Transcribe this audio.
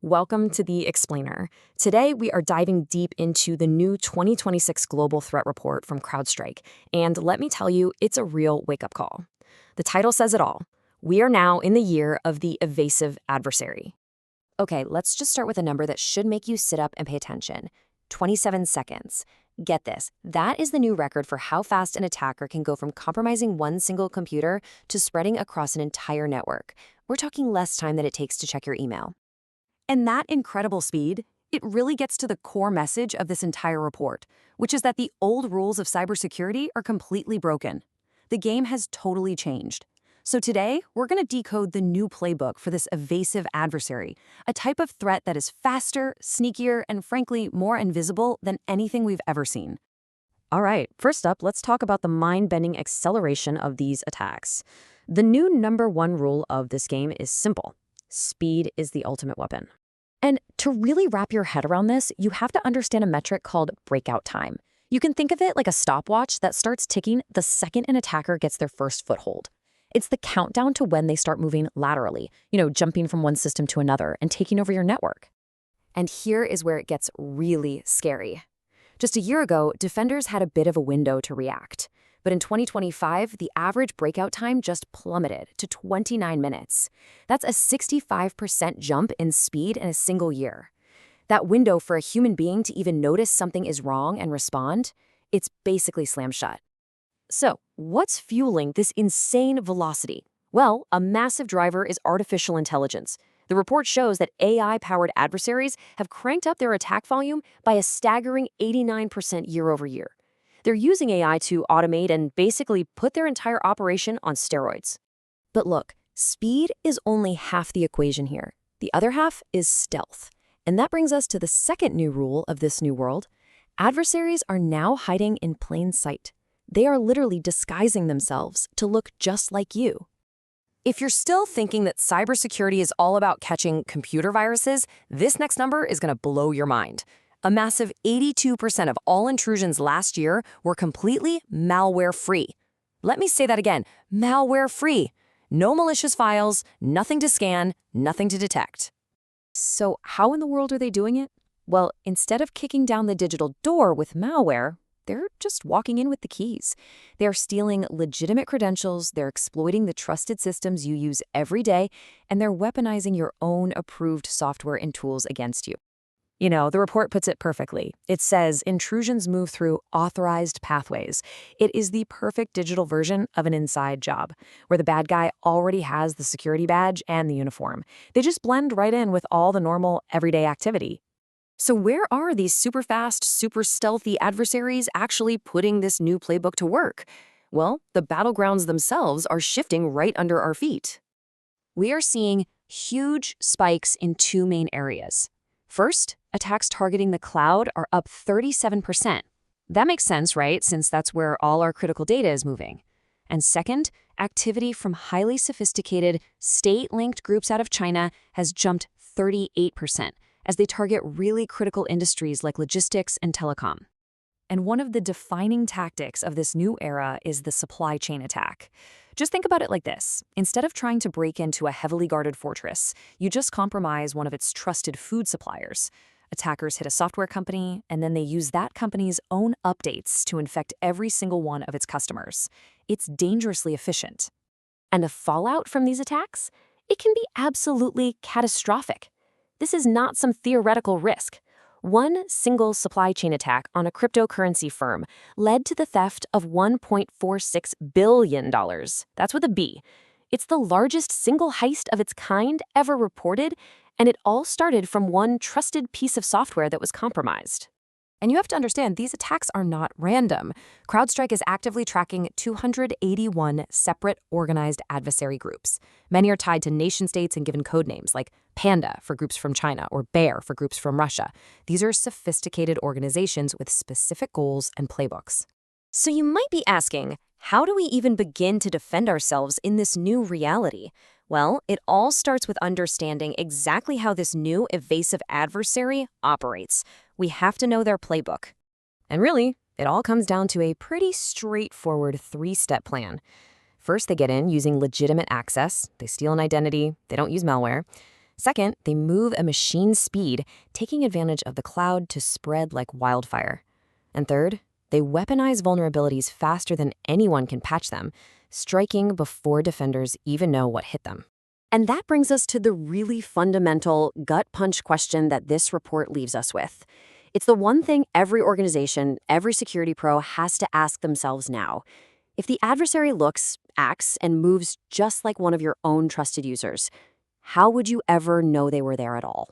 Welcome to the Explainer. Today, we are diving deep into the new 2026 Global Threat Report from Crowdstrike. And let me tell you, it's a real wake-up call. The title says it all. We are now in the year of the evasive adversary. Okay, let's just start with a number that should make you sit up and pay attention. 27 seconds. Get this, that is the new record for how fast an attacker can go from compromising one single computer to spreading across an entire network. We're talking less time than it takes to check your email. And that incredible speed, it really gets to the core message of this entire report, which is that the old rules of cybersecurity are completely broken. The game has totally changed. So today, we're going to decode the new playbook for this evasive adversary, a type of threat that is faster, sneakier, and frankly, more invisible than anything we've ever seen. All right, first up, let's talk about the mind-bending acceleration of these attacks. The new #1 rule of this game is simple. Speed is the ultimate weapon. And to really wrap your head around this, you have to understand a metric called breakout time. You can think of it like a stopwatch that starts ticking the second an attacker gets their first foothold. It's the countdown to when they start moving laterally, jumping from one system to another and taking over your network. And here is where it gets really scary. Just a year ago, defenders had a bit of a window to react. But in 2025, the average breakout time just plummeted to 29 minutes. That's a 65% jump in speed in a single year. That window for a human being to even notice something is wrong and respond, it's basically slammed shut. So, what's fueling this insane velocity? Well, a massive driver is artificial intelligence. The report shows that AI-powered adversaries have cranked up their attack volume by a staggering 89% year over year. They're using AI to automate and basically put their entire operation on steroids. But look, speed is only half the equation here. The other half is stealth. And that brings us to the second new rule of this new world. Adversaries are now hiding in plain sight. They are literally disguising themselves to look just like you. If you're still thinking that cybersecurity is all about catching computer viruses, this next number is going to blow your mind. A massive 82% of all intrusions last year were completely malware-free. Let me say that again, malware-free. No malicious files, nothing to scan, nothing to detect. So how in the world are they doing it? Well, instead of kicking down the digital door with malware, they're just walking in with the keys. They're stealing legitimate credentials, they're exploiting the trusted systems you use every day, and they're weaponizing your own approved software and tools against you. The report puts it perfectly. It says intrusions move through authorized pathways. It is the perfect digital version of an inside job, where the bad guy already has the security badge and the uniform. They just blend right in with all the normal, everyday activity. So where are these super fast, super stealthy adversaries actually putting this new playbook to work? Well, the battlegrounds themselves are shifting right under our feet. We are seeing huge spikes in two main areas. First, attacks targeting the cloud are up 37%. That makes sense, right? Since that's where all our critical data is moving. And second, activity from highly sophisticated, state-linked groups out of China has jumped 38% as they target really critical industries like logistics and telecom. And one of the defining tactics of this new era is the supply chain attack. Just think about it like this. Instead of trying to break into a heavily guarded fortress, you just compromise one of its trusted food suppliers. Attackers hit a software company, and then they use that company's own updates to infect every single one of its customers. It's dangerously efficient. And the fallout from these attacks? It can be absolutely catastrophic. This is not some theoretical risk. One single supply chain attack on a cryptocurrency firm led to the theft of $1.46 billion. That's with a B. It's the largest single heist of its kind ever reported, and it all started from one trusted piece of software that was compromised. And you have to understand, these attacks are not random. Crowdstrike is actively tracking 281 separate organized adversary groups. Many are tied to nation-states and given code names like Panda for groups from China or Bear for groups from Russia. These are sophisticated organizations with specific goals and playbooks. So you might be asking, how do we even begin to defend ourselves in this new reality? Well, it all starts with understanding exactly how this new evasive adversary operates. We have to know their playbook. And really, it all comes down to a pretty straightforward three-step plan. First, they get in using legitimate access. They steal an identity. They don't use malware. Second, they move at machine speed, taking advantage of the cloud to spread like wildfire. And third, they weaponize vulnerabilities faster than anyone can patch them, striking before defenders even know what hit them. And that brings us to the really fundamental gut punch question that this report leaves us with. It's the one thing every organization, every security pro has to ask themselves now. If the adversary looks, acts, and moves just like one of your own trusted users, how would you ever know they were there at all?